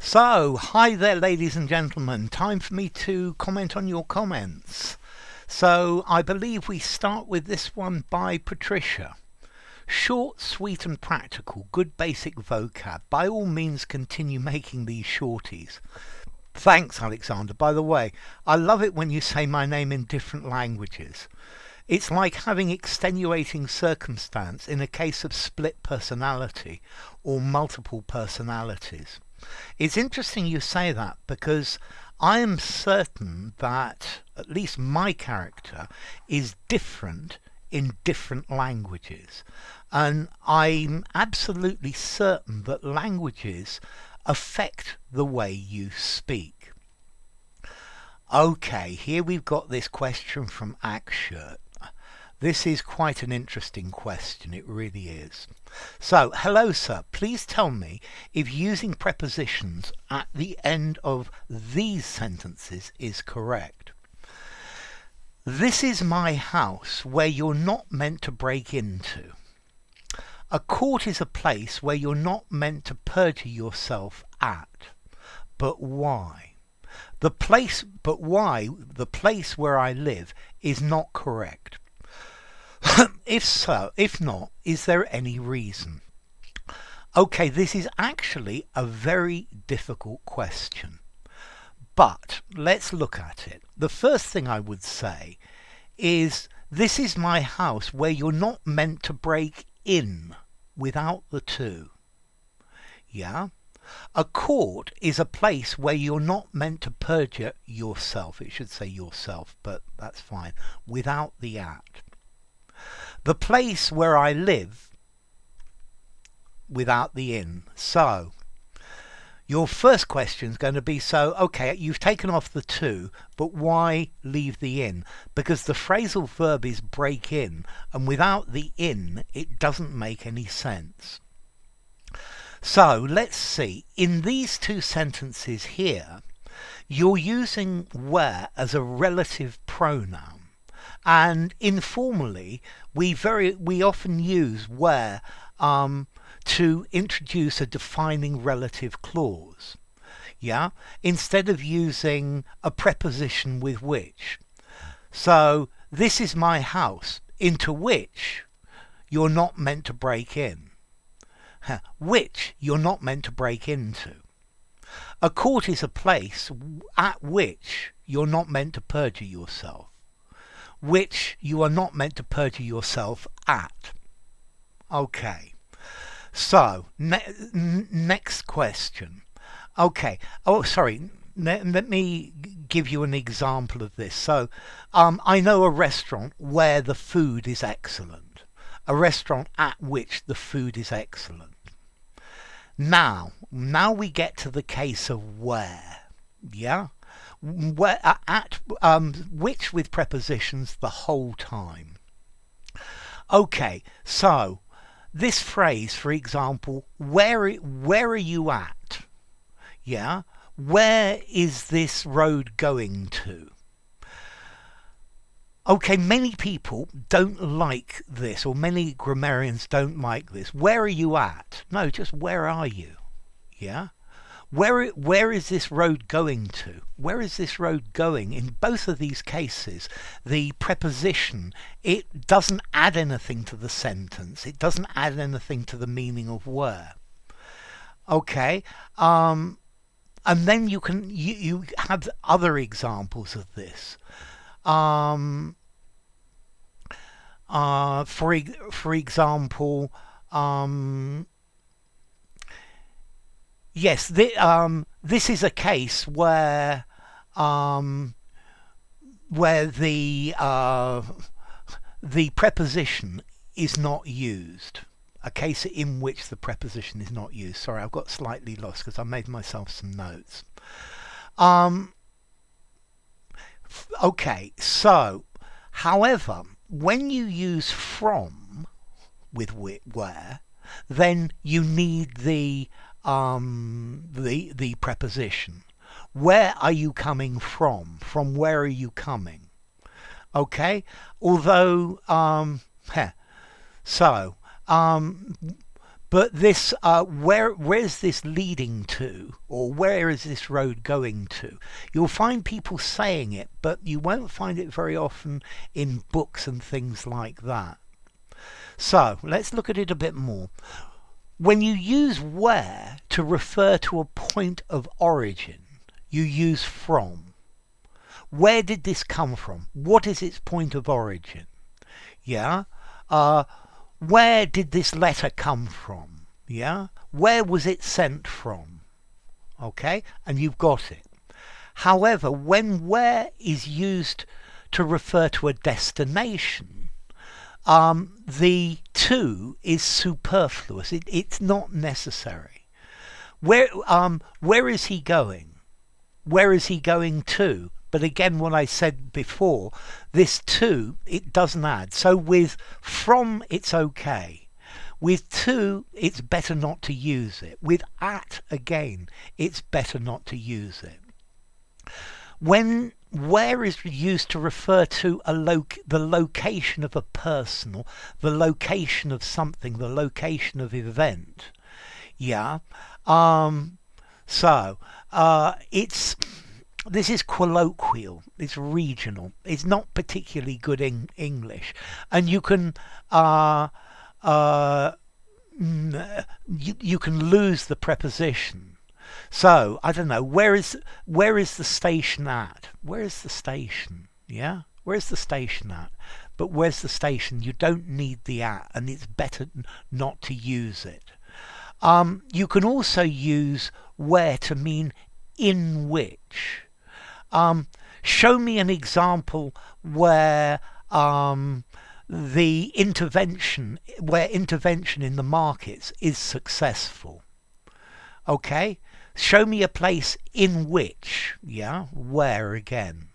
So, hi there, ladies and gentlemen. Time for me to comment on your comments. So, I believe we start with this one by Patricia. Short, sweet and practical, good basic vocab. By all means, continue making these shorties. Thanks, Alexander. By the way, I love it when you say my name in different languages. It's like having extenuating circumstance in a case of split personality or multiple personalities. It's interesting you say that because I am certain that at least my character is different in different languages. And I'm absolutely certain that languages affect the way you speak. Okay, here we've got this question from Akshirt. This is quite an interesting question, it really is. So, hello sir, please tell me if using prepositions at the end of these sentences is correct. This is my house where you're not meant to break into. A court is a place where you're not meant to perjure yourself at. But why? The place where I live is not correct. If so, if not, is there any reason? Okay, this is actually a very difficult question. But let's look at it. The first thing I would say is this is my house where you're not meant to break in without the to. Yeah? A court is a place where you're not meant to perjure yourself. It should say yourself, but that's fine. Without the at. The place where I live without the in. So, your first question is going to be, so, okay, you've taken off the to, but why leave the in? Because the phrasal verb is break in, and without the in, it doesn't make any sense. So, let's see. In these two sentences here, you're using where as a relative pronoun. And informally, we often use where to introduce a defining relative clause. Yeah? Instead of using a preposition with which. So, this is my house, into which you're not meant to break in. Which you're not meant to break into. A court is a place at which you're not meant to perjure yourself. Which you are not meant to perjure yourself at. Okay. So, next question. Okay. Oh, sorry. Let me give you an example of this. So, I know a restaurant where the food is excellent. A restaurant at which the food is excellent. Now we get to the case of where. Yeah? Where, which with prepositions the whole time. Okay, so this phrase, for example, where are you at? Yeah, where is this road going to? Okay, many people don't like this, or many grammarians don't like this. Where are you at? No, just where are you? Yeah. Where is this road going to? Where is this road going? In both of these cases, the preposition, it doesn't add anything to the sentence. It doesn't add anything to the meaning of where. Okay, and then you have other examples of this. For example, yes, this is a case where the preposition is not used. A case in which the preposition is not used. Sorry, I've got slightly lost because I made myself some notes. Okay, so, however, when you use from with where, then you need the preposition. Where are you coming from? From where are you coming? Okay, although so But this, where's this leading to, or where is this road going to? You'll find people saying it, but you won't find it very often in books and things like that. So let's look at it a bit more. When you use where to refer to a point of origin, you use from. Where did this come from? What is its point of origin? Yeah. Where did this letter come from? Yeah. Where was it sent from? Okay. And you've got it. However, when where is used to refer to a destination, the to is superfluous. It's not necessary. Where is he going? Where is he going to? But again, what I said before, this to, it doesn't add. So with from, it's okay. With to, it's better not to use it. With at, again, it's better not to use it. When where is used to refer to the location of a person, or the location of something, the location of event. Yeah. This is colloquial, it's regional, it's not particularly good in English, and you can you can lose the preposition. So I don't know, where is the station at? Where is the station? Yeah, where's the station at? But where's the station? You don't need the at, and it's better not to use it. You can also use where to mean in which. Show me an example where intervention in the markets is successful. Okay, show me a place in which. Yeah, where again.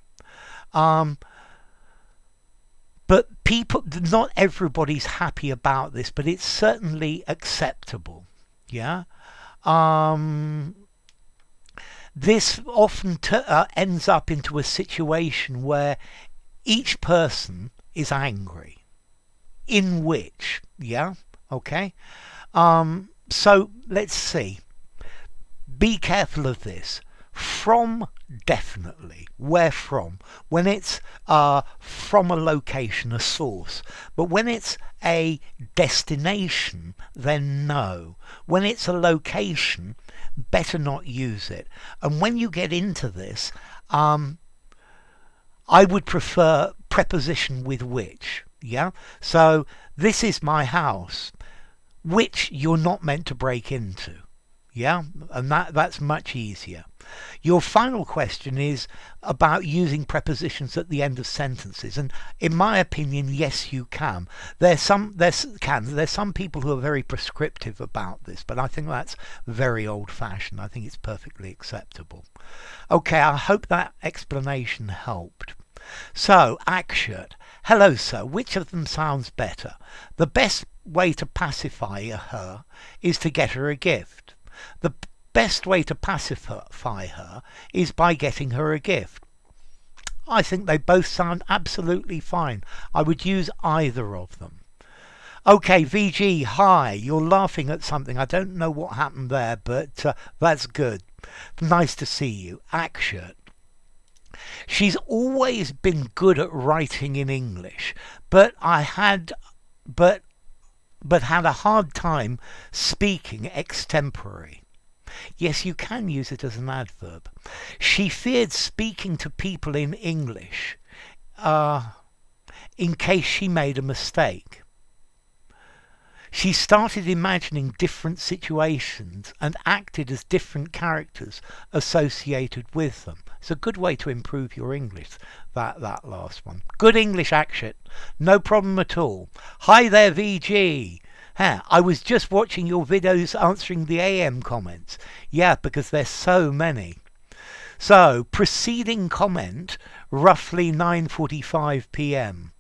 But not everybody's happy about this, but it's certainly acceptable. Yeah. This often ends up into a situation where each person is angry. In which, yeah, okay. So let's see. Be careful of this. From, definitely. Where from? When it's from a location, a source. But when it's a destination, then no. When it's a location, better not use it. And when you get into this, I would prefer preposition with which. Yeah. So this is my house, which you're not meant to break into. Yeah, and that's much easier. Your final question is about using prepositions at the end of sentences, and in my opinion, yes, you can. There's some people who are very prescriptive about this, but I think that's very old-fashioned. I think it's perfectly acceptable. Okay, I hope that explanation helped. So, Akshat, hello sir, which of them sounds better? The best way to pacify her is to get her a gift. The best way to pacify her is by getting her a gift. I think they both sound absolutely fine. I would use either of them. Okay, VG, hi. You're laughing at something. I don't know what happened there, but that's good. Nice to see you. Akshat. She's always been good at writing in English, but had a hard time speaking extempore. Yes, you can use it as an adverb. She feared speaking to people in English in case she made a mistake. She started imagining different situations and acted as different characters associated with them. It's a good way to improve your English, that last one. Good English, Akshat. No problem at all. Hi there, VG. I was just watching your videos answering the AM comments. Yeah, because there's so many. So, preceding comment, roughly 9:45 p.m.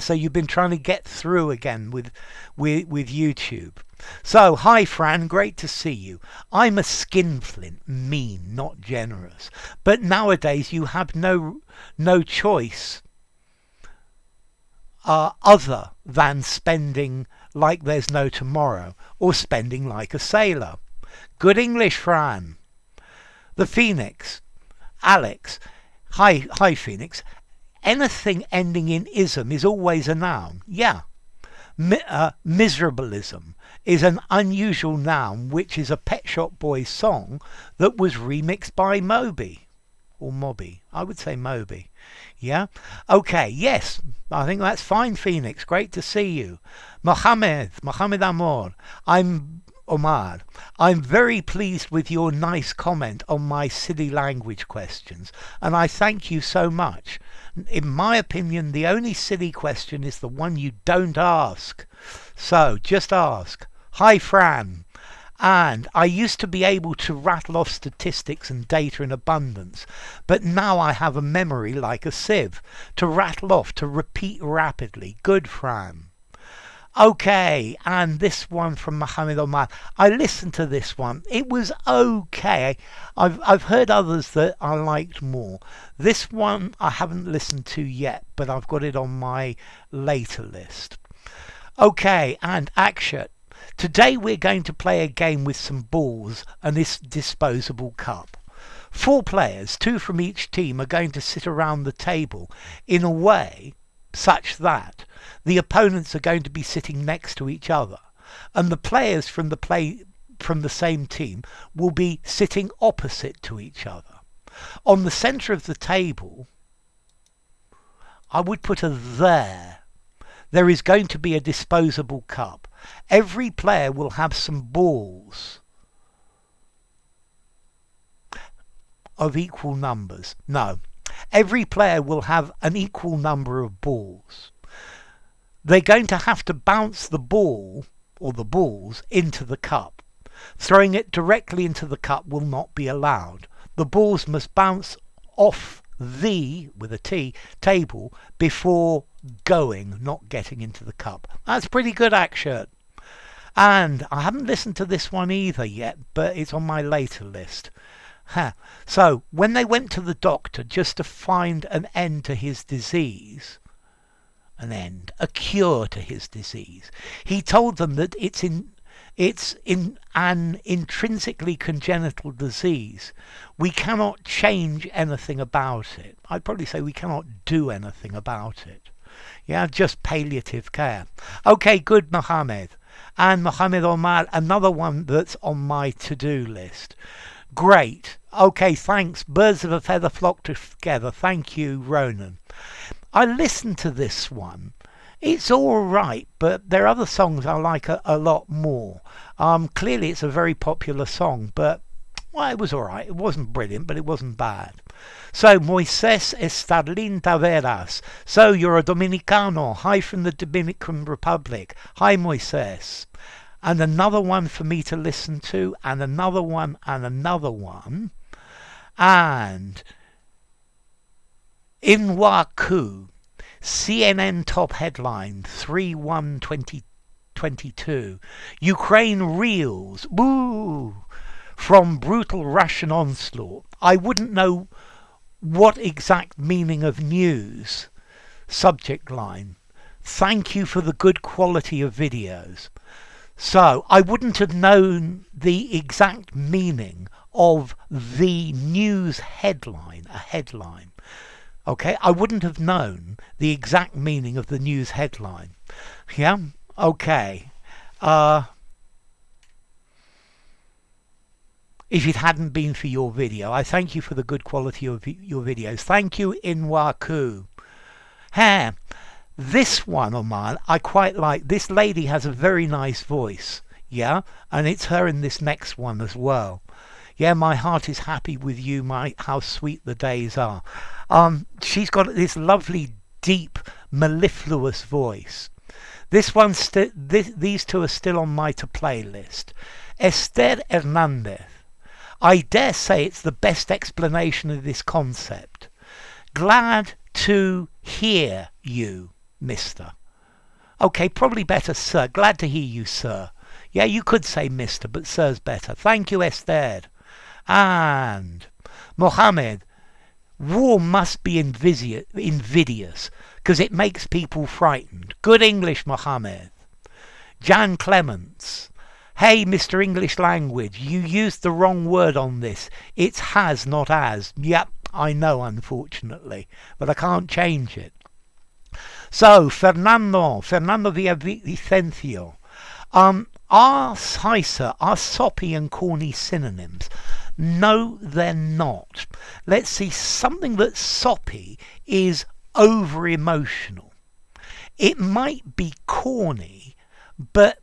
So you've been trying to get through again with YouTube. So, hi Fran, great to see you. I'm a skinflint, mean, not generous. But nowadays you have no choice other than spending like there's no tomorrow, or spending like a sailor. Good English, Fran. The Phoenix. Alex. Hi, Phoenix. Anything ending in ism is always a noun. Yeah. Miserableism is an unusual noun, which is a Pet Shop Boys song that was remixed by Moby. Or Moby. I would say Moby. Yeah? Okay, yes. I think that's fine, Phoenix. Great to see you. Mohammed Amor. Omar, I'm very pleased with your nice comment on my silly language questions, and I thank you so much. In my opinion, the only silly question is the one you don't ask. So, just ask. Hi, Fran. And I used to be able to rattle off statistics and data in abundance, but now I have a memory like a sieve. To rattle off, to repeat rapidly. Good, Fran. Okay, and this one from Mohammed Omar. I listened to this one. It was okay. I've heard others that I liked more. This one I haven't listened to yet, but I've got it on my later list. Okay, and action. Today we're going to play a game with some balls and this disposable cup. 4 players, 2 from each team, are going to sit around the table in a way such that the opponents are going to be sitting next to each other, and the players from the same team will be sitting opposite to each other. On the centre of the table, I would put a there. There is going to be a disposable cup. Every player will have some balls of equal numbers. No. Every player will have an equal number of balls. They're going to have to bounce the ball, or the balls, into the cup. Throwing it directly into the cup will not be allowed. The balls must bounce off the, with a T, table before going, not getting into the cup. That's pretty good action. And I haven't listened to this one either yet, but it's on my later list. So, when they went to the doctor just to find an end to his disease, a cure to his disease, he told them that it's in an intrinsically congenital disease. We cannot change anything about it. I'd probably say we cannot do anything about it. Yeah, just palliative care. Okay, good, Mohammed. And Mohammed Omar, another one that's on my to-do list. Great. Okay, thanks. Birds of a feather flock together. Thank you, Ronan. I listened to this one. It's all right, but there are other songs I like a lot more. Clearly, it's a very popular song, but well, it was all right. It wasn't brilliant, but it wasn't bad. So, Moises Estarlin Taveras. So, you're a Dominicano. Hi from the Dominican Republic. Hi, Moises. And another one for me to listen to, and another one, and another one. And in Waku, CNN top headline 3/1/2022. Ukraine reels, woo, from brutal Russian onslaught. I wouldn't know what exact meaning of news. Subject line. Thank you for the good quality of videos. So I wouldn't have known the exact meaning of the news headline, a headline. Okay, I wouldn't have known the exact meaning of the news headline. Yeah, okay. If it hadn't been for your video, I thank you for the good quality of your videos. Thank you, Inwaku. This one of mine, I quite like. This lady has a very nice voice, yeah? And it's her in this next one as well. Yeah, my heart is happy with you, how sweet the days are. She's got this lovely, deep, mellifluous voice. This one, these two are still on my to-play list. Esther Hernandez. I dare say it's the best explanation of this concept. Glad to hear you, mister. Okay, probably better, sir. Glad to hear you, sir. Yeah, you could say mister, but sir's better. Thank you, Esther. And Mohammed, war must be invidious because it makes people frightened. Good English, Mohammed. Jan Clements. Hey, Mr. English Language, you used the wrong word on this. It's has, not as. Yep, I know, unfortunately, but I can't change it. So, Fernando Villavicencio. Are heiser, are soppy and corny synonyms? No, they're not. Let's see, something that's soppy is over-emotional. It might be corny, but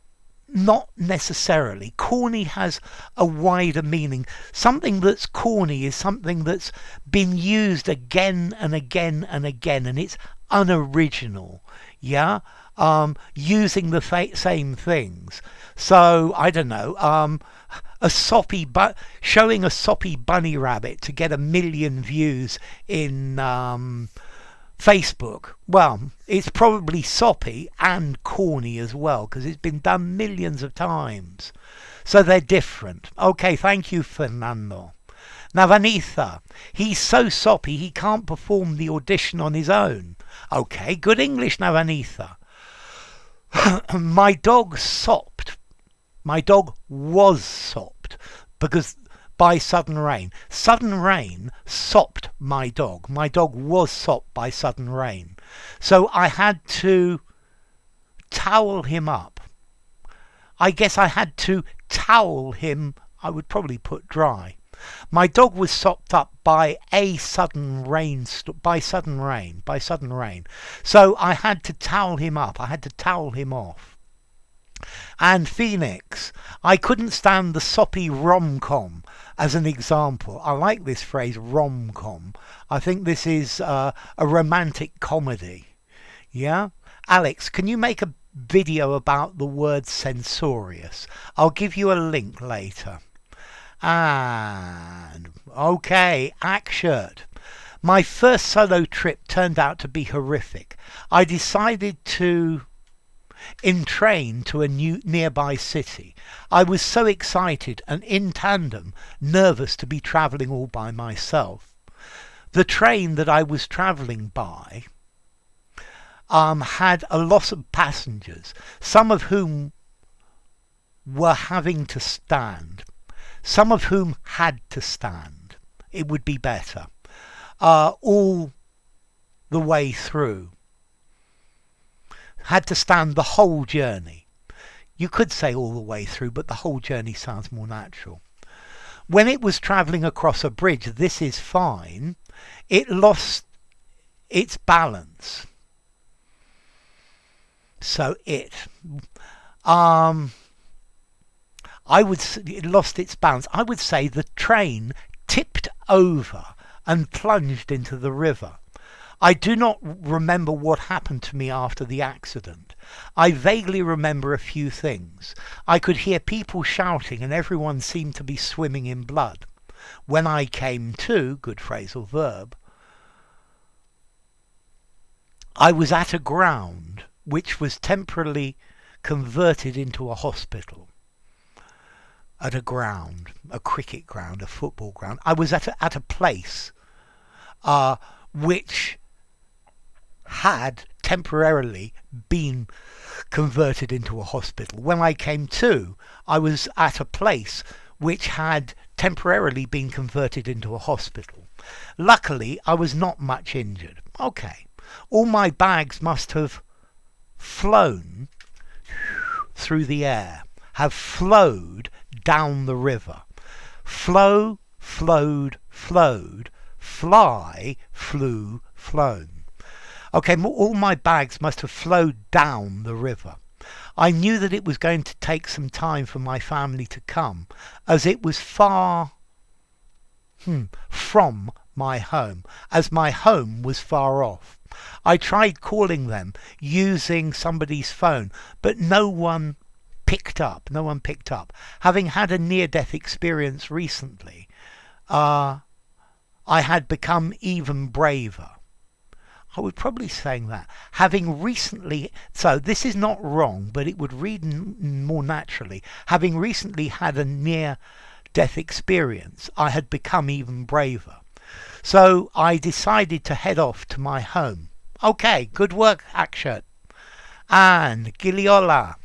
not necessarily. Corny has a wider meaning. Something that's corny is something that's been used again and again and again, and it's unoriginal. Yeah? Using the same things. So, I don't know, showing a soppy bunny rabbit to get 1 million views in Facebook. Well, it's probably soppy and corny as well, because it's been done millions of times. So they're different. Okay, thank you, Fernando. Navanitha, he's so soppy he can't perform the audition on his own. Okay, good English, Navanitha. My dog sopped. My dog was sopped because by sudden rain. Sudden rain sopped my dog. My dog was sopped by sudden rain. So I had to towel him up. I guess I had to towel him, I would probably put dry. My dog was sopped up by sudden rain. So I had to towel him up. I had to towel him off. And Phoenix, I couldn't stand the soppy rom-com as an example. I like this phrase, rom-com. I think this is a romantic comedy. Yeah? Alex, can you make a video about the word censorious? I'll give you a link later. And, okay, Akshirt. My first solo trip turned out to be horrific. I decided to train to a nearby city. I was so excited and in tandem nervous to be travelling all by myself. The train that I was travelling by had a lot of passengers, some of whom were having to stand, some of whom had to stand. It would be better. All the way through. Had to stand the whole journey. You could say all the way through, but the whole journey sounds more natural. When it was travelling across a bridge, this is fine. It lost its balance. So it lost its balance. I would say the train tipped over and plunged into the river. I do not remember what happened to me after the accident. I vaguely remember a few things. I could hear people shouting and everyone seemed to be swimming in blood. When I came to, good phrasal verb, I was at a ground which was temporarily converted into a hospital. At a ground, a cricket ground, a football ground. I was at a place which had temporarily been converted into a hospital. When I came to, I was at a place which had temporarily been converted into a hospital. Luckily, I was not much injured. Okay. All my bags must have flown through the air, have flowed down the river. Flow, flowed, flowed. Fly, flew, flown. Okay, all my bags must have flowed down the river. I knew that it was going to take some time for my family to come, as it was far from my home, as my home was far off. I tried calling them using somebody's phone, but no one picked up. Having had a near-death experience recently, I had become even braver. I would probably saying that. Having recently, so this is not wrong, but it would read more naturally. Having recently had a near-death experience, I had become even braver. So I decided to head off to my home. Okay, good work, Akshat. And Giliola.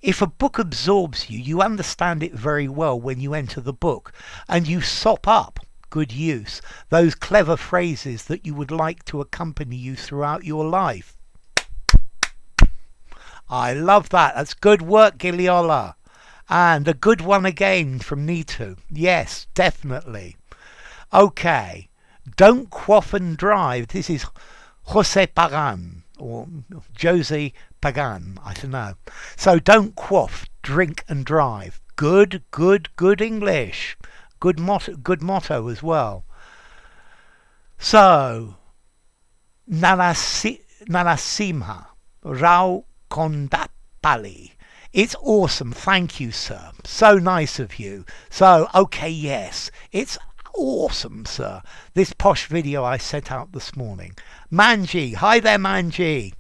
If a book absorbs you, you understand it very well when you enter the book, and you sop up, good use, those clever phrases that you would like to accompany you throughout your life. I love that. That's good work, Giliola. And a good one again from Nitu. Yes, definitely. Okay. Don't quaff and drive. This is Jose Pagan, or Jose Pagan, I don't know. So don't quaff, drink and drive. Good English. Good motto as well. So, Narasimha, Rao Kondapali. It's awesome, thank you, sir. So nice of you. So, okay, yes, it's awesome, sir. This posh video I sent out this morning. Manji, hi there, Manji.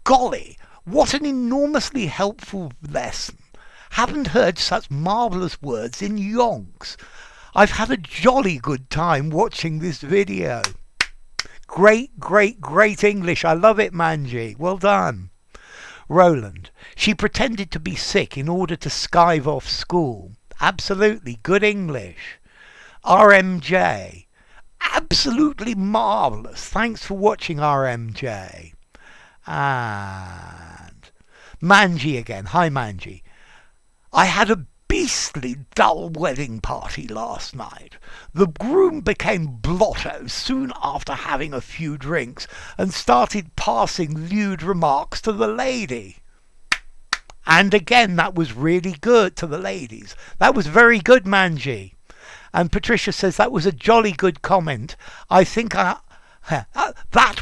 Golly, what an enormously helpful lesson. Haven't heard such marvellous words in yonks. I've had a jolly good time watching this video. Great English. I love it, Manji. Well done. Roland, she pretended to be sick in order to skive off school. Absolutely, good English. RMJ, absolutely marvellous. Thanks for watching, RMJ. And Manji again. Hi, Manji. I had a beastly dull wedding party last night. The groom became blotto soon after having a few drinks and started passing lewd remarks to the lady. And again, that was really good to the ladies. That was very good, Manji. And Patricia says that was a jolly good comment. That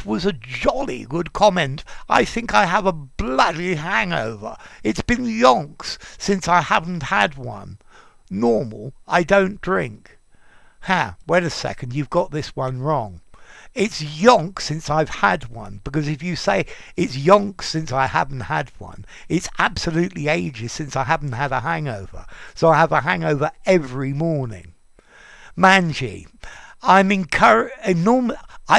was a jolly good comment. I think I have a bloody hangover. It's been yonks since I haven't had one. Normal, I don't drink. Wait a second, you've got this one wrong. It's yonks since I've had one, because if you say it's yonks since I haven't had one, it's absolutely ages since I haven't had a hangover. So I have a hangover every morning. Manji, I'm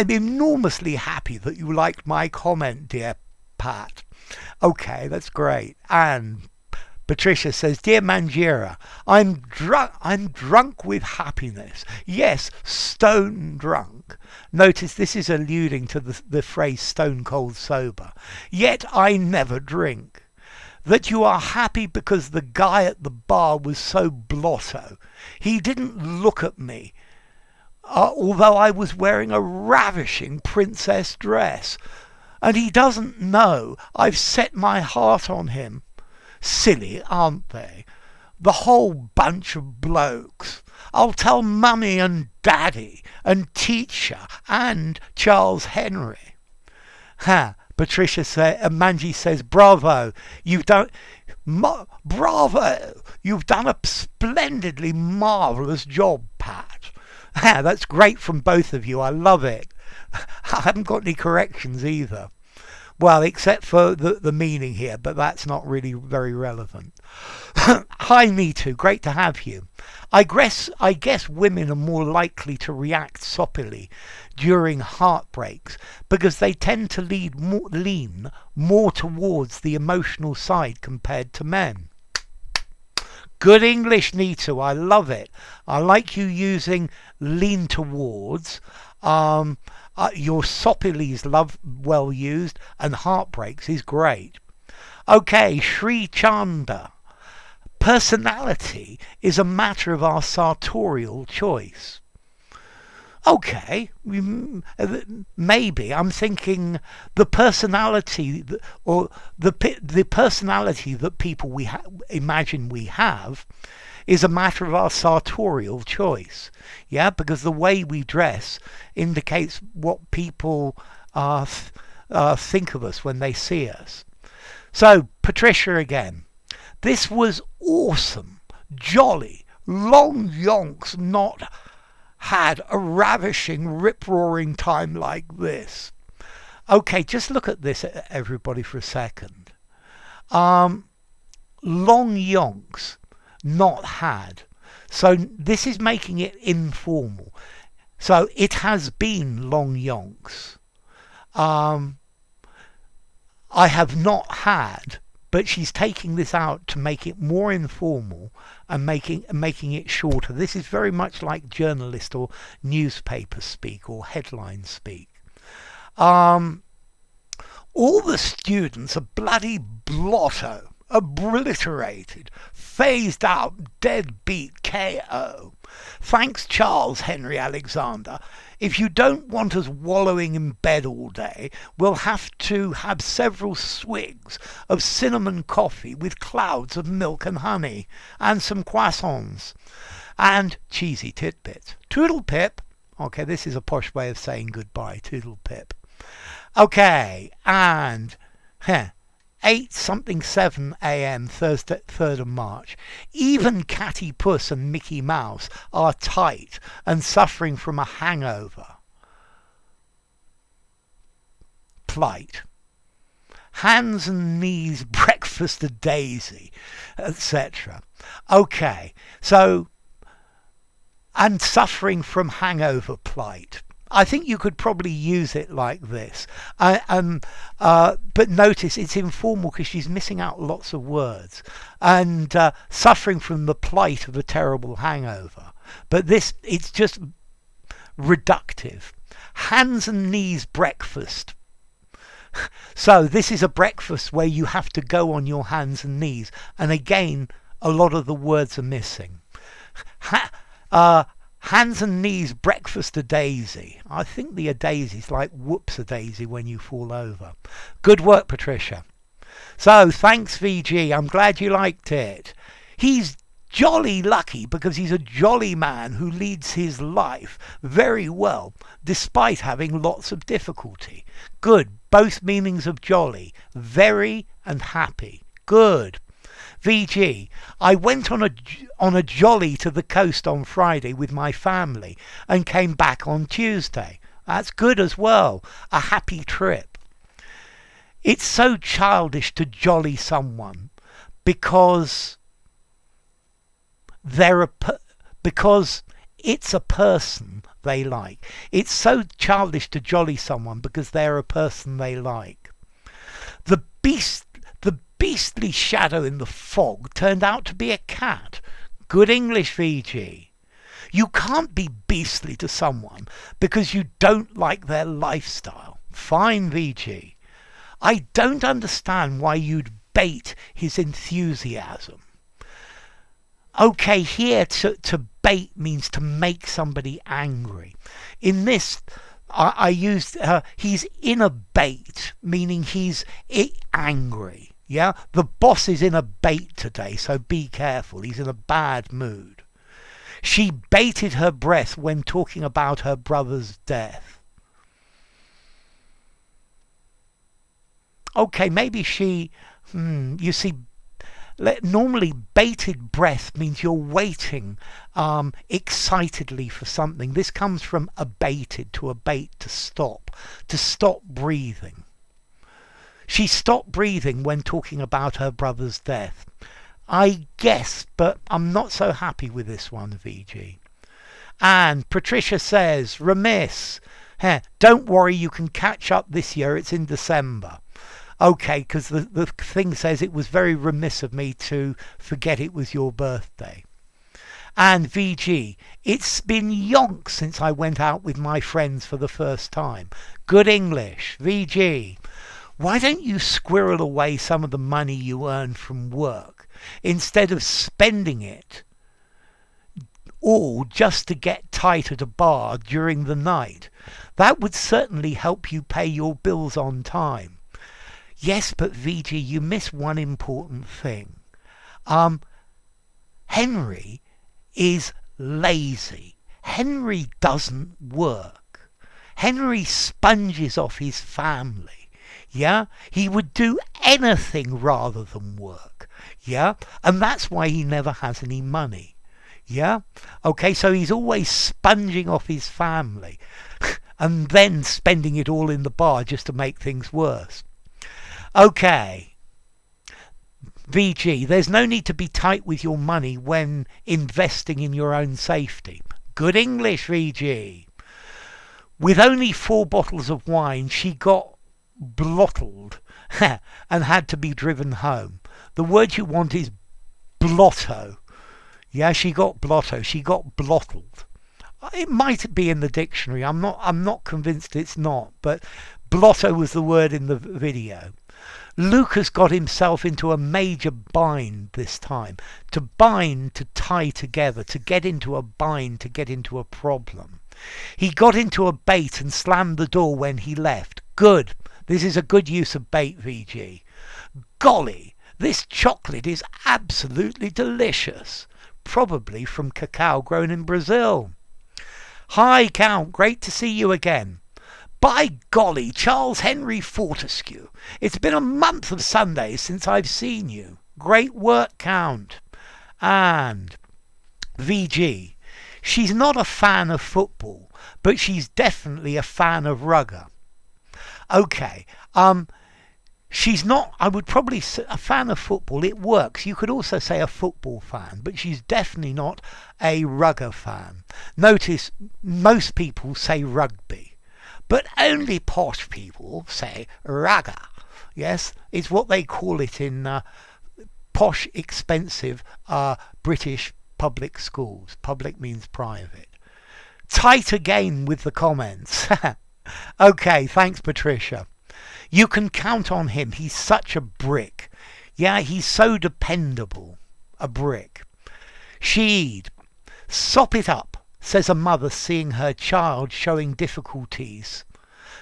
enormously happy that you liked my comment, dear Pat. Okay, that's great. And Patricia says, Dear Manjira, I'm drunk with happiness. Yes, stone drunk. Notice this is alluding to the phrase stone cold sober. Yet I never drink. That you are happy because the guy at the bar was so blotto. He didn't look at me. Although I was wearing a ravishing princess dress. And he doesn't know I've set my heart on him. Silly, aren't they? The whole bunch of blokes. I'll tell Mummy and Daddy and Teacher and Charles Henry. Patricia Manji says, bravo, you've done a splendidly marvellous job, Pat. That's great from both of you. I love it. I haven't got any corrections either. Well, except for the meaning here, but that's not really very relevant. Hi, me too. Great to have you. I guess women are more likely to react soppily during heartbreaks because they tend to lean more towards the emotional side compared to men. Good English, Nitu. I love it. I like you using lean towards. Your soppilies well used, and heartbreaks is great. Okay, Sri Chanda. Personality is a matter of our sartorial choice. Okay, maybe I'm thinking the personality or the personality that people imagine we have is a matter of our sartorial choice. Yeah, because the way we dress indicates what people think of us when they see us. So, Patricia again. This was awesome, jolly, long yonks not had a ravishing, rip-roaring time like this. Okay, just look at this, everybody, for a second. Long yonks not had. So this is making it informal. So it has been long yonks. I have not had but she's taking this out to make it more informal and making it shorter. This is very much like journalist or newspaper speak or headline speak. All the students are bloody blotto, obliterated, phased out, deadbeat KO. Thanks, Charles Henry Alexander. If you don't want us wallowing in bed all day, we'll have to have several swigs of cinnamon coffee with clouds of milk and honey, and some croissants, and cheesy titbits. Toodle pip. Okay, this is a posh way of saying goodbye. Toodle pip. Okay, and 8:07 a.m. Thursday, 3rd of March. Even Catty Puss and Mickey Mouse are tight and suffering from a hangover. Plight. Hands and knees, breakfast a daisy, etc. Okay, so, and suffering from hangover plight. I think you could probably use it like this. But notice it's informal because she's missing out lots of words. And suffering from the plight of a terrible hangover. But this, it's just reductive. Hands and knees breakfast. So this is a breakfast where you have to go on your hands and knees. And again, a lot of the words are missing. Hands and knees, breakfast a daisy. I think the a daisy is like whoops a daisy when you fall over. Good work, Patricia. So, thanks, VG. I'm glad you liked it. He's jolly lucky because he's a jolly man who leads his life very well, despite having lots of difficulty. Good. Both meanings of jolly. Very and happy. Good. VG, I went on a jolly to the coast on Friday with my family and came back on Tuesday. That's good as well. A happy trip. It's so childish to jolly someone because because it's a person they like. It's so childish to jolly someone because they're a person they like. The beastly shadow in the fog turned out to be a cat. Good English, VG. You can't be beastly to someone because you don't like their lifestyle. Fine, VG. I don't understand why you'd bait his enthusiasm. Okay, here to bait means to make somebody angry. In this, I used he's in a bait, meaning he's angry. Yeah, the boss is in a bait today, so be careful. He's in a bad mood. She baited her breath when talking about her brother's death. Okay, maybe she, you see, normally bated breath means you're waiting excitedly for something. This comes from abated, to abate, to stop breathing. She stopped breathing when talking about her brother's death. I guess, but I'm not so happy with this one, VG. And Patricia says, remiss. Don't worry, you can catch up this year. It's in December. Okay, because the thing says it was very remiss of me to forget it was your birthday. And VG, it's been yonks since I went out with my friends for the first time. Good English. VG. Why don't you squirrel away some of the money you earn from work instead of spending it all just to get tight at a bar during the night? That would certainly help you pay your bills on time. Yes, but VG, you miss one important thing. Henry is lazy. Henry doesn't work. Henry sponges off his family. Yeah, he would do anything rather than work. Yeah, and that's why he never has any money. Yeah, okay, so he's always sponging off his family and then spending it all in the bar just to make things worse. Okay, VG, there's no need to be tight with your money when investing in your own safety. Good English, VG. With only 4 bottles of wine, she got blottled and had to be driven home. The word you want is blotto. Yeah, she got blotto. She got blottled. It might be in the dictionary. I'm not convinced it's not, but blotto was the word in the video. Lucas got himself into a major bind this time. To bind, to tie together, to get into a bind, to get into a problem. He got into a bait and slammed the door when he left. Good. This is a good use of bait, VG. Golly, this chocolate is absolutely delicious. Probably from cacao grown in Brazil. Hi, Count. Great to see you again. By golly, Charles Henry Fortescue. It's been a month of Sundays since I've seen you. Great work, Count. And VG. She's not a fan of football, but she's definitely a fan of rugger. Okay, she's not, I would probably say, a fan of football. It works. You could also say a football fan, but she's definitely not a rugger fan. Notice most people say rugby, but only posh people say rugger. Yes, it's what they call it in posh, expensive British public schools. Public means private. Tight again with the comments. Okay, thanks, Patricia. You can count on him. He's such a brick. Yeah, he's so dependable. A brick. Sheed. Sop it up, says a mother seeing her child showing difficulties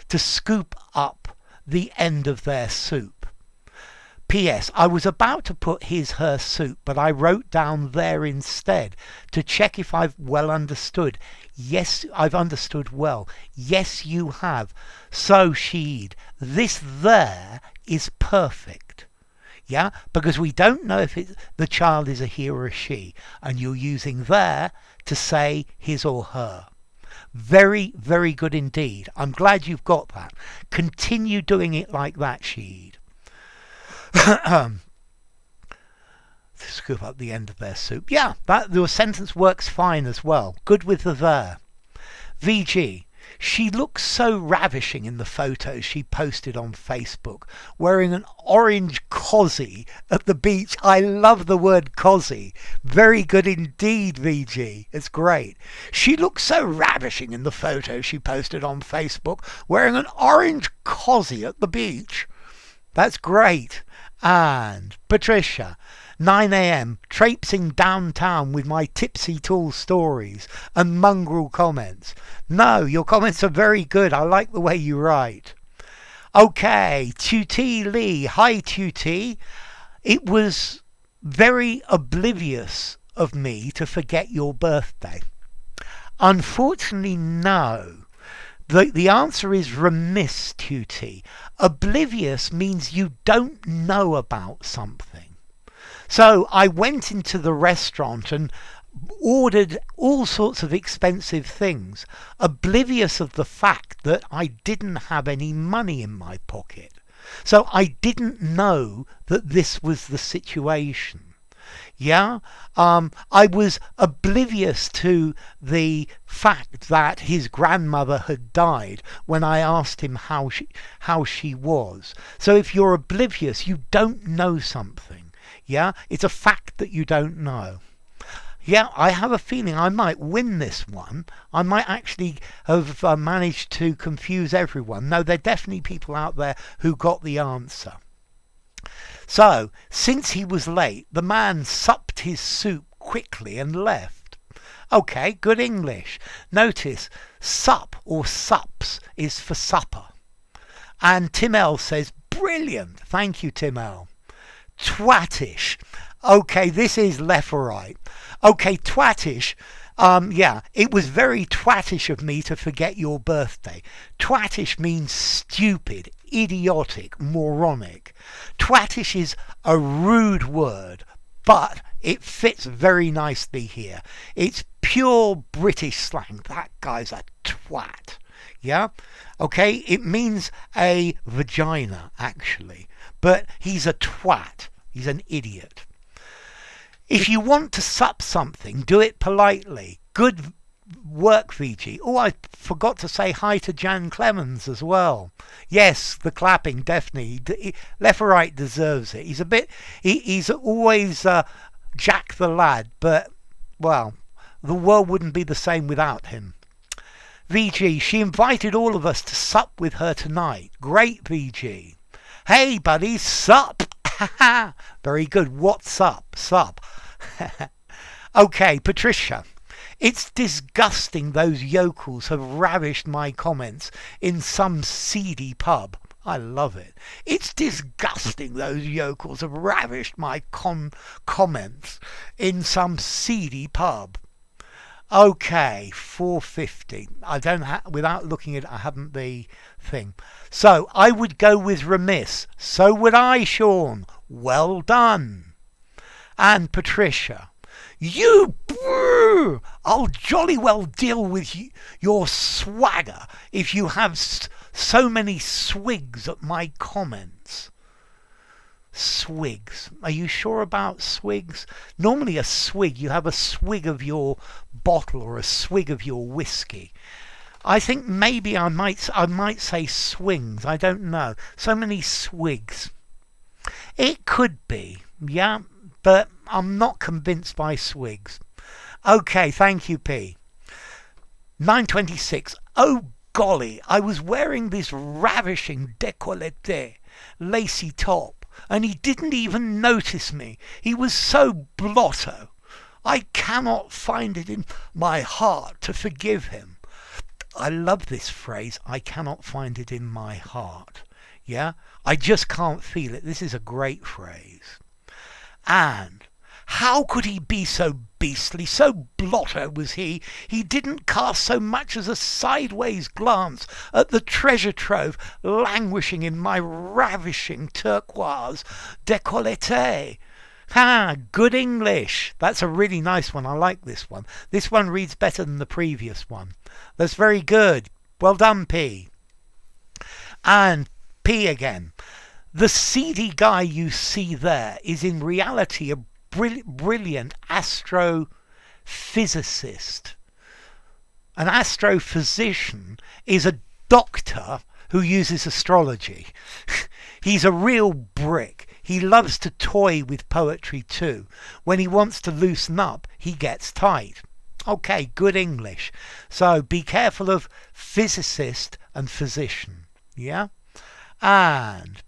to scoop up the end of their soup. P.S. I was about to put her soup, but I wrote down there instead to check if I've well understood. Yes, I've understood well. Yes, you have. So, Sheed, this there is perfect. Yeah, because we don't know if the child is a he or a she, and you're using there to say his or her. Very, very good indeed. I'm glad you've got that. Continue doing it like that, Sheed. Scoop up the end of their soup. Yeah, the sentence works fine as well. Good with the there. VG. She looks so ravishing in the photos she posted on Facebook, wearing an orange cosy at the beach. I love the word cosy. Very good indeed, VG. It's great. She looks so ravishing in the photos she posted on Facebook, wearing an orange cosy at the beach. That's great. And Patricia, 9 a.m, traipsing downtown with my tipsy tall stories and mongrel comments. No, your comments are very good. I like the way you write. Okay, Tuti Lee. Hi, Tuti. It was very oblivious of me to forget your birthday. Unfortunately, no. The answer is remiss, Tuti. Oblivious means you don't know about something. So I went into the restaurant and ordered all sorts of expensive things, oblivious of the fact that I didn't have any money in my pocket. So I didn't know that this was the situation. Yeah, I was oblivious to the fact that his grandmother had died when I asked him how she was. So if you're oblivious, you don't know something. Yeah, it's a fact that you don't know. Yeah, I have a feeling I might win this one. I might actually have managed to confuse everyone. No, there are definitely people out there who got the answer. So, since he was late, the man supped his soup quickly and left. Okay, good English. Notice, sup or sups is for supper. And Tim L says, brilliant. Thank you, Tim L. Twatish. Okay, this is left or right. Okay, twatish. Yeah, it was very twatish of me to forget your birthday. Twatish means stupid, idiotic, moronic. Twatish is a rude word, but it fits very nicely here. It's pure British slang. That guy's a twat. Yeah? Okay, it means a vagina, actually. But he's a twat. He's an idiot. If you want to sup something, do it politely. Good work, VG. Oh, I forgot to say hi to Jan Clemens as well. Yes, the clapping, definitely. Left or right deserves it. He's a bit... he's always Jack the lad, but, well, the world wouldn't be the same without him. VG, she invited all of us to sup with her tonight. Great, VG. Hey, buddy, sup. Very good. What's up? Sup. Okay, Patricia. It's disgusting those yokels have ravished my comments in some seedy pub. I love it. It's disgusting those yokels have ravished my comments in some seedy pub. Okay, 450. I don't without looking at it, I haven't the thing. So I would go with remiss. So would I, Sean. Well done. And Patricia. I'll jolly well deal with your swagger if you have so many swigs at my comments. Swigs. Are you sure about swigs? Normally a swig, you have a swig of your bottle or a swig of your whiskey. I think maybe I might say swings. I don't know. So many swigs. It could be, yeah, but I'm not convinced by swigs. Okay, thank you, P. 926. Oh golly, I was wearing this ravishing décolleté, lacy top, and he didn't even notice me. He was so blotto. I cannot find it in my heart to forgive him. I love this phrase, I cannot find it in my heart. Yeah? I just can't feel it. This is a great phrase. And how could he be so beastly, so blotto was he didn't cast so much as a sideways glance at the treasure trove languishing in my ravishing turquoise décolleté. Good English. That's a really nice one. I like this one. This one reads better than the previous one. That's very good. Well done, P. And P again. The seedy guy you see there is in reality a brilliant astrophysicist. An astrophysician is a doctor who uses astrology. He's a real brick. He loves to toy with poetry too. When he wants to loosen up, he gets tight. Okay, good English. So be careful of physicist and physician. Yeah? And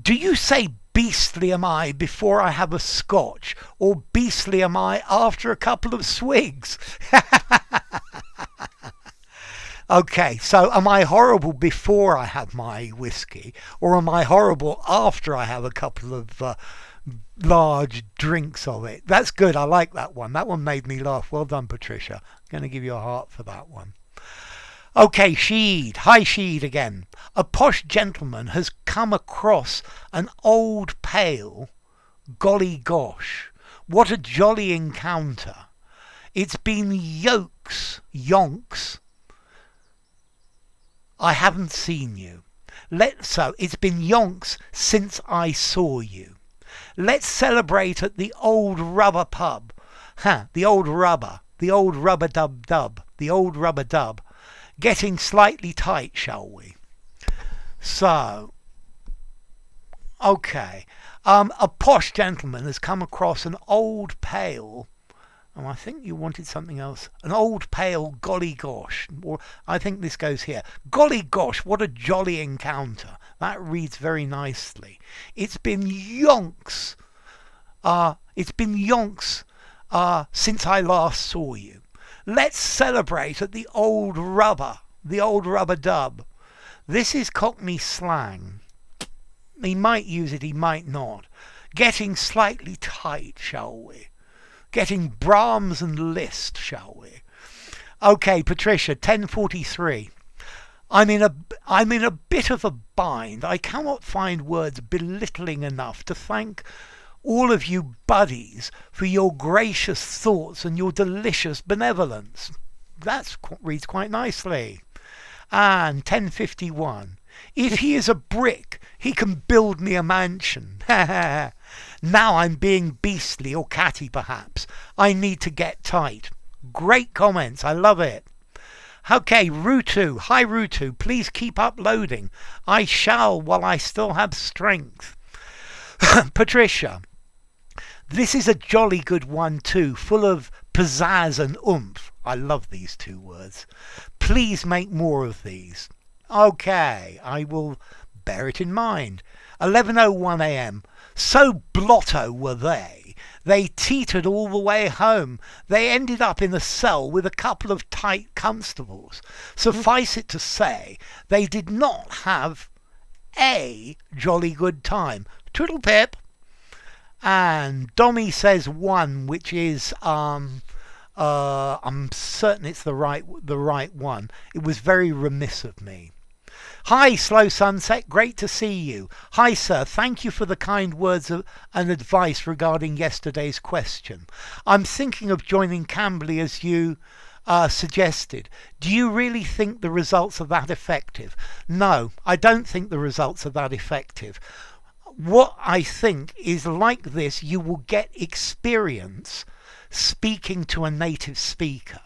do you say beastly am I before I have a scotch, or beastly am I after a couple of swigs? Okay, so am I horrible before I have my whiskey, or am I horrible after I have a couple of large drinks of it? That's good. I like that one. That one made me laugh. Well done, Patricia. I'm going to give you a heart for that one. Okay, Sheed. Hi, Sheed again. A posh gentleman has come across an old pail. Golly gosh. What a jolly encounter. It's been yonks. I haven't seen you. So it's been yonks since I saw you. Let's celebrate at the old rubber pub. The old rubber dub. Getting slightly tight, shall we? So, okay. A posh gentleman has come across an old pail. Oh, I think you wanted something else. An old pail, golly gosh. Or I think this goes here. Golly gosh, what a jolly encounter. That reads very nicely. It's been yonks. Since I last saw you. Let's celebrate at the old rubber dub. This is Cockney slang. He might use it, he might not. Getting slightly tight, shall we? Getting Brahms and Liszt, shall we? Okay, Patricia, 10:43. I'm in a bit of a bind. I cannot find words belittling enough to thank all of you buddies for your gracious thoughts and your delicious benevolence. That reads quite nicely. And 10:51. If he is a brick, he can build me a mansion. Now I'm being beastly or catty perhaps. I need to get tight. Great comments. I love it. Okay, Rutu. Hi, Rutu. Please keep uploading. I shall while I still have strength. Patricia. This is a jolly good one too, full of pizzazz and oomph. I love these two words. Please make more of these. Okay, I will bear it in mind. 11:01 a.m. So blotto were they. They teetered all the way home. They ended up in a cell with a couple of tight constables. Suffice it to say, they did not have a jolly good time. Twiddle pip. And Dommy says one, which is I'm certain it's the right one. It was very remiss of me. Hi, Slow Sunset. Great to see you. Hi, sir. Thank you for the kind words and advice regarding yesterday's question. I'm thinking of joining Cambly as you suggested. Do you really think the results are that effective? No, I don't think the results are that effective. What I think is, like this, you will get experience speaking to a native speaker.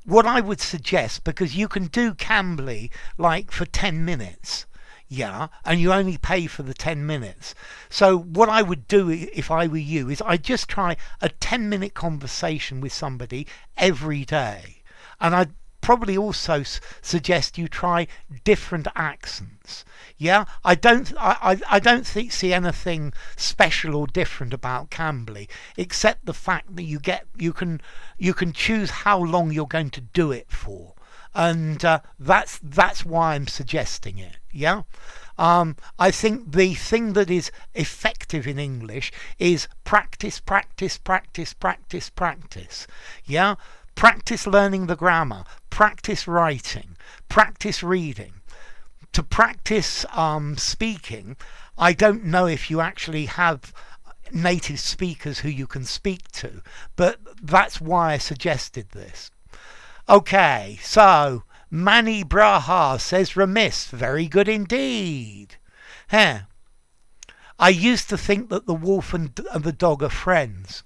What I would suggest, because you can do Cambly like for 10 minutes, yeah, and you only pay for the 10 minutes. So what I would do if I were you is I'd just try a 10-minute conversation with somebody every day. And I'd probably also suggest you try different accents. Yeah, I don't see anything special or different about Cambly, except the fact that you can choose how long you're going to do it for, and that's why I'm suggesting it. Yeah, I think the thing that is effective in English is practice, practice, practice, practice, practice. Yeah. Practice learning the grammar, practice writing, practice reading. To practice speaking, I don't know if you actually have native speakers who you can speak to, but that's why I suggested this. Okay, so Manny Braha says remiss, very good indeed. I used to think that the wolf and the dog are friends.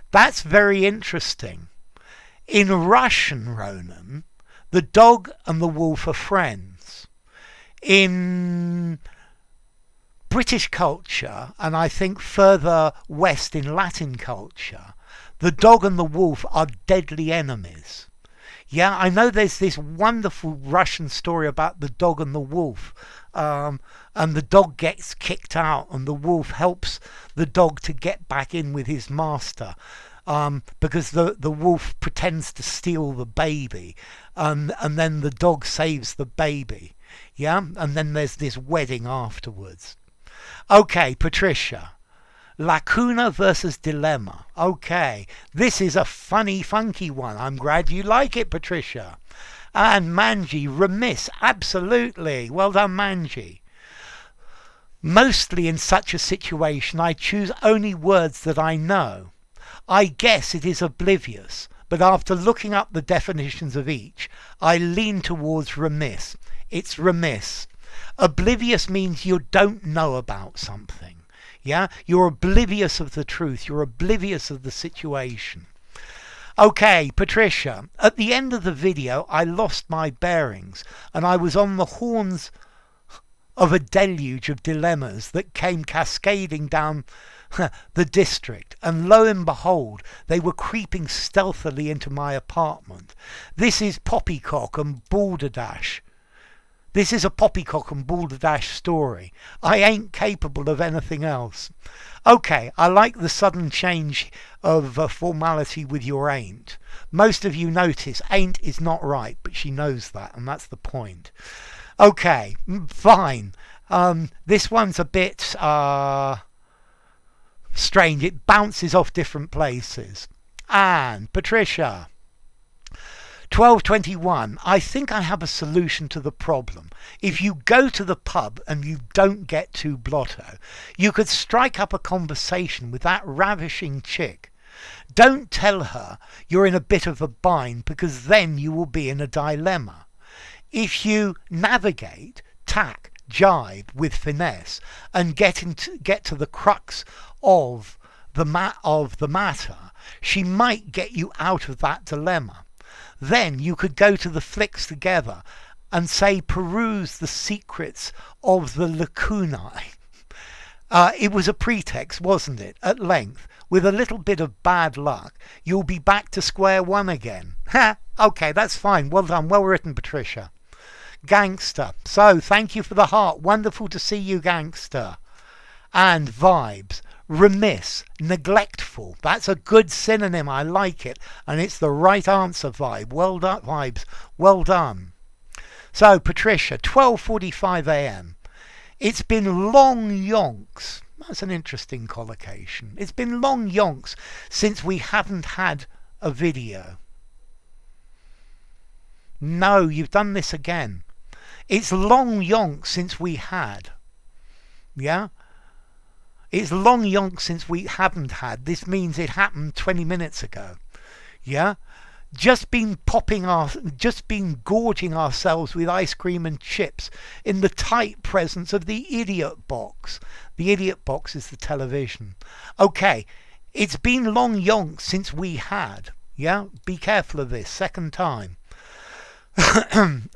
That's very interesting. In Russian, Ronan, the dog and the wolf are friends. In British culture, and I think further west in Latin culture, the dog and the wolf are deadly enemies. Yeah, I know there's this wonderful Russian story about the dog and the wolf, and the dog gets kicked out and the wolf helps the dog to get back in with his master. Because the wolf pretends to steal the baby, and then the dog saves the baby, yeah, and then there's this wedding afterwards. Okay, Patricia, lacuna versus dilemma. Okay, this is a funny, funky one. I'm glad you like it, Patricia. And Manji, remiss, absolutely. Well done, Manji. Mostly in such a situation, I choose only words that I know. I guess it is oblivious, but after looking up the definitions of each, I lean towards remiss. It's remiss. Oblivious means you don't know about something. Yeah? You're oblivious of the truth. You're oblivious of the situation. Okay, Patricia, at the end of the video, I lost my bearings and I was on the horns of a deluge of dilemmas that came cascading down the district, and lo and behold, they were creeping stealthily into my apartment. This is poppycock and balderdash. This is a poppycock and balderdash story. I ain't capable of anything else. Okay, I like the sudden change of formality with your ain't. Most of you notice ain't is not right, but she knows that, and that's the point. Okay, fine. This one's a bit strange. It bounces off different places. And Patricia, 12:21. I think I have a solution to the problem. If you go to the pub and you don't get too blotto, you could strike up a conversation with that ravishing chick. Don't tell her you're in a bit of a bind, because then you will be in a dilemma. If you navigate, tack, jibe with finesse and get to the crux of the matter, she might get you out of that dilemma. Then you could go to the flicks together and say, peruse the secrets of the lacunae. It was a pretext, wasn't it? At length, with a little bit of bad luck, you'll be back to square one again. Ha! Okay, that's fine. Well done. Well written, Patricia. Gangster. So, thank you for the heart. Wonderful to see you, gangster. And vibes. Remiss, neglectful. That's a good synonym. I like it. And it's the right answer, vibe. Well done, vibes. Well done. So, Patricia, 12:45 a.m. It's been long yonks. That's an interesting collocation. It's been long yonks since we haven't had a video. No, you've done this again. It's long yonks since we had. Yeah? It's long yonks since we haven't had. This means it happened 20 minutes ago. Yeah? Just been gorging ourselves with ice cream and chips in the tight presence of the idiot box. The idiot box is the television. Okay, it's been long yonks since we had. Yeah? Be careful of this. Second time.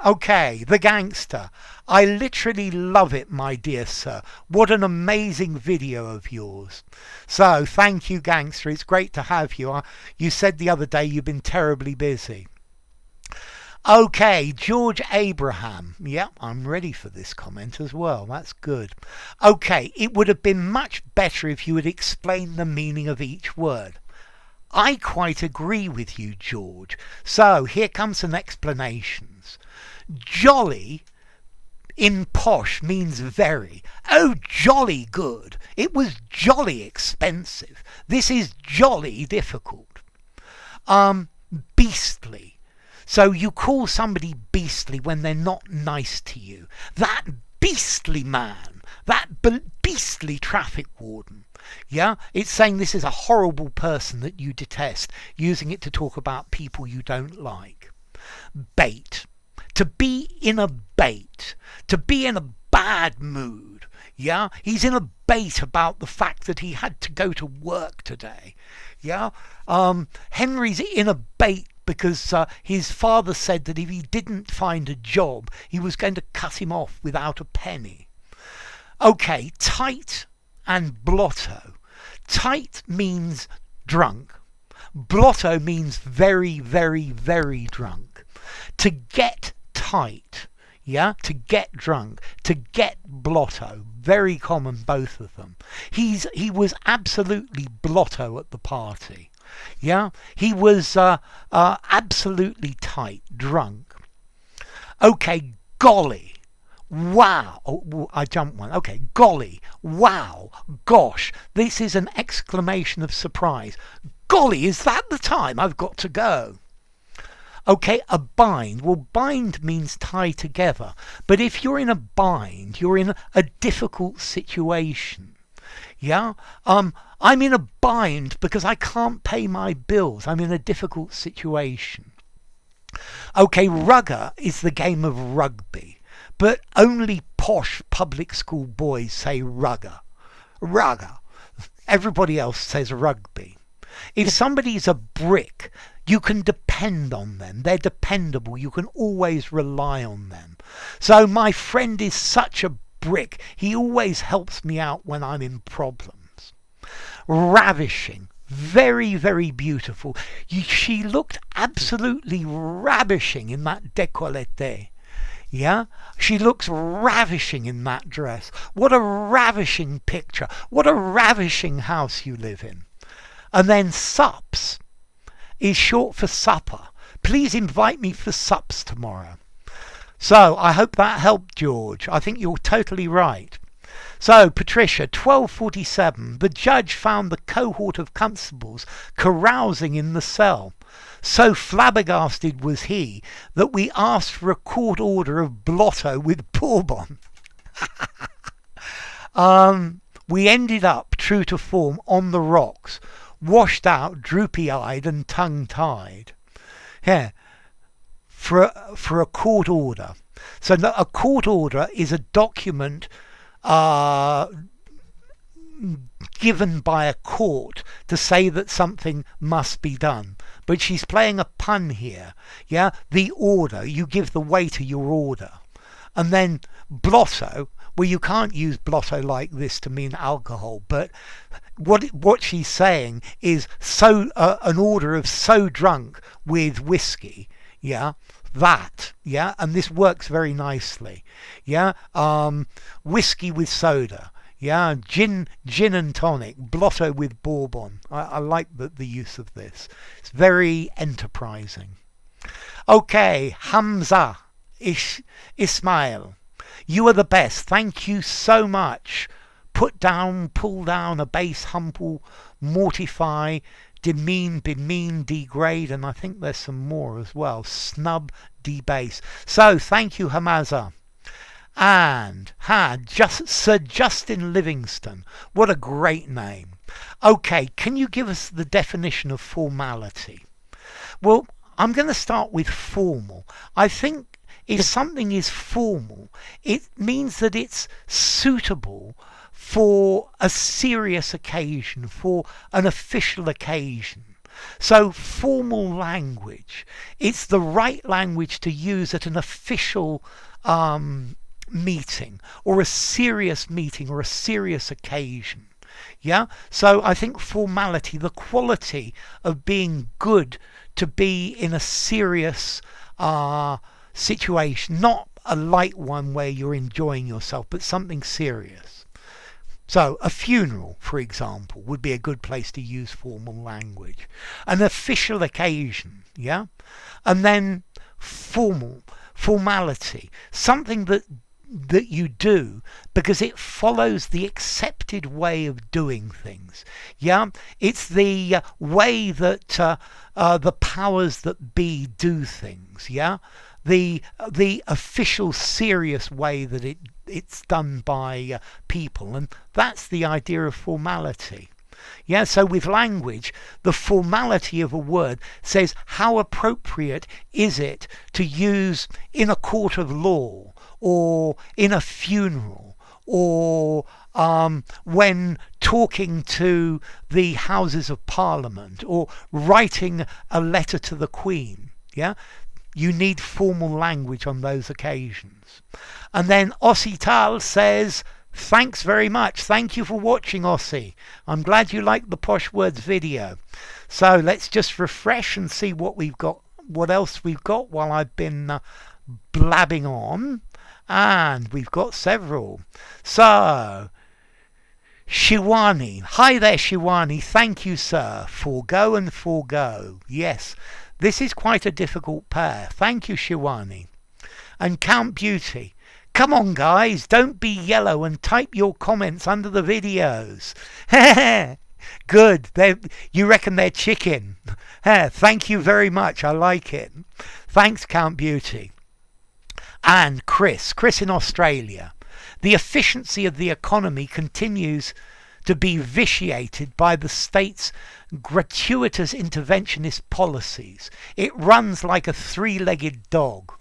Okay, the gangster. I literally love it, my dear sir. What an amazing video of yours. So, thank you, gangster. It's great to have you. You said the other day you've been terribly busy. Okay, George Abraham. Yep, I'm ready for this comment as well. That's good. Okay, it would have been much better if you had explained the meaning of each word. I quite agree with you, George. So, here comes some explanations. Jolly in posh means very. Oh, jolly good. It was jolly expensive. This is jolly difficult. Beastly. So you call somebody beastly when they're not nice to you. That beastly man. That beastly traffic warden. Yeah, it's saying this is a horrible person that you detest, using it to talk about people you don't like. Bait. To be in a bait. To be in a bad mood. Yeah, he's in a bait about the fact that he had to go to work today. Yeah, Henry's in a bait because his father said that if he didn't find a job, he was going to cut him off without a penny. Okay, tight and blotto. Tight means drunk. Blotto means very, very, very drunk. To get tight, yeah, to get drunk, to get blotto, very common, both of them. He was absolutely blotto at the party, yeah. He was absolutely tight, drunk. Okay, golly. Wow. Oh, I jumped one. Okay, golly. Wow. Gosh. This is an exclamation of surprise. Golly, is that the time? I've got to go. Okay, a bind. Well, bind means tie together. But if you're in a bind, you're in a difficult situation. Yeah? I'm in a bind because I can't pay my bills. I'm in a difficult situation. Okay, rugger is the game of rugby. But only posh public school boys say rugger. Rugger. Everybody else says rugby. If somebody's a brick, you can depend on them. They're dependable. You can always rely on them. So my friend is such a brick. He always helps me out when I'm in problems. Ravishing. Very, very beautiful. She looked absolutely ravishing in that décolleté. Yeah? She looks ravishing in that dress. What a ravishing picture. What a ravishing house you live in. And then sups is short for supper. Please invite me for sups tomorrow. So, I hope that helped, George. I think you're totally right. So, Patricia, 12:47. The judge found the cohort of constables carousing in the cell. So flabbergasted was he that we asked for a court order of blotto with bourbon. We ended up, true to form, on the rocks, washed out, droopy-eyed and tongue-tied. Yeah. for a court order. So a court order is a document given by a court to say that something must be done. But she's playing a pun here. Yeah, the order, you give the waiter your order. And then blotto, well, you can't use blotto like this to mean alcohol, but what she's saying is an order of so drunk with whiskey, yeah, yeah, and this works very nicely, yeah, whiskey with soda, yeah, gin and tonic, blotto with bourbon. I like the use of this. It's very enterprising. Okay, Hamza Ismail, you are the best. Thank you so much. Put down, pull down, abase, humble, mortify, demean, bemean, degrade, and I think there's some more as well. Snub, debase. So thank you, Hamaza. And Sir Justin Livingston. What a great name. Okay, can you give us the definition of formality? Well, I'm going to start with formal. I think if something is formal, it means that it's suitable for a serious occasion, for an official occasion. So formal language, it's the right language to use at an official meeting or a serious occasion. Yeah, so I think formality, the quality of being good to be in a serious situation, not a light one where you're enjoying yourself, but something serious. So a funeral, for example, would be a good place to use formal language. An official occasion, yeah? And then formality, something that you do because it follows the accepted way of doing things. Yeah, it's the way that the powers that be do things. Yeah, the official serious way that it's done by people, and that's the idea of formality. Yeah, so with language, the formality of a word says how appropriate is it to use in a court of law, or in a funeral, or when talking to the Houses of Parliament, or writing a letter to the Queen. Yeah, you need formal language on those occasions. And then Ossital says, thanks very much. Thank you for watching, Ossie. I'm glad you liked the Posh Words video. So let's just refresh and see what we've got, what else we've got while I've been blabbing on. And we've got several. So, Shiwani. Hi there, Shiwani. Thank you, sir. Forgo and forgo. Yes, this is quite a difficult pair. Thank you, Shiwani. And Count Beauty. Come on, guys. Don't be yellow and type your comments under the videos. Good. You reckon they're chicken. Thank you very much. I like it. Thanks, Count Beauty. And Chris in Australia. The efficiency of the economy continues to be vitiated by the state's gratuitous interventionist policies. It runs like a three-legged dog.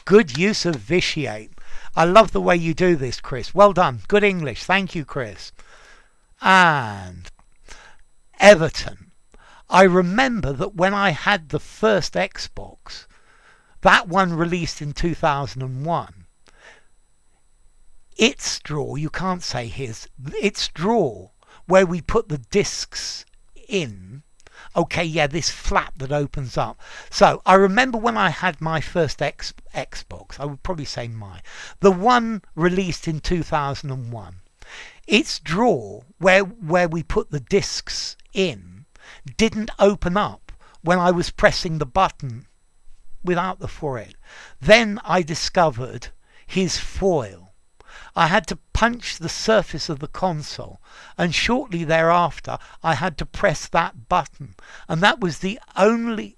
Good use of vitiate. I love the way you do this, Chris. Well done. Good English. Thank you, Chris. And Everton. I remember that when I had the first Xbox, that one released in 2001, its drawer, you can't say his, its drawer, where we put the discs in, okay, yeah, this flap that opens up. So I remember when I had my first Xbox, I would probably say the one released in 2001, its drawer, where we put the discs in, didn't open up when I was pressing the button without the for it. Then I discovered his foil. I had to punch the surface of the console, and shortly thereafter I had to press that button, and that was the only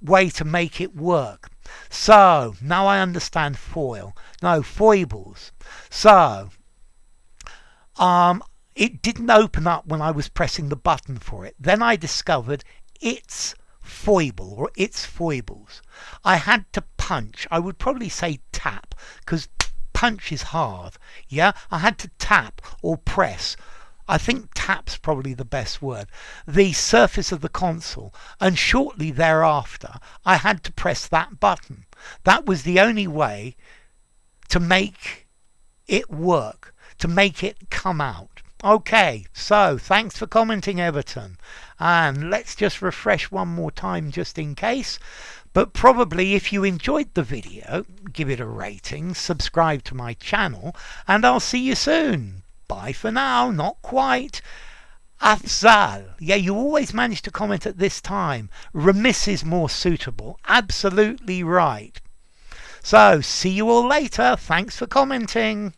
way to make it work. So now I understand foil. No, foibles. So it didn't open up when I was pressing the button for it. Then I discovered its foible or its foibles. I had to punch. I would probably say tap, because punch is hard. Yeah, I had to tap or press. I think tap's probably the best word. The surface of the console, and shortly thereafter, I had to press that button. That was the only way to make it work, to make it come out. Okay, so thanks for commenting, Everton. And let's just refresh one more time just in case. But probably if you enjoyed the video, give it a rating, subscribe to my channel, and I'll see you soon. Bye for now, not quite. Afzal. Yeah, you always manage to comment at this time. Remiss is more suitable. Absolutely right. So, see you all later. Thanks for commenting.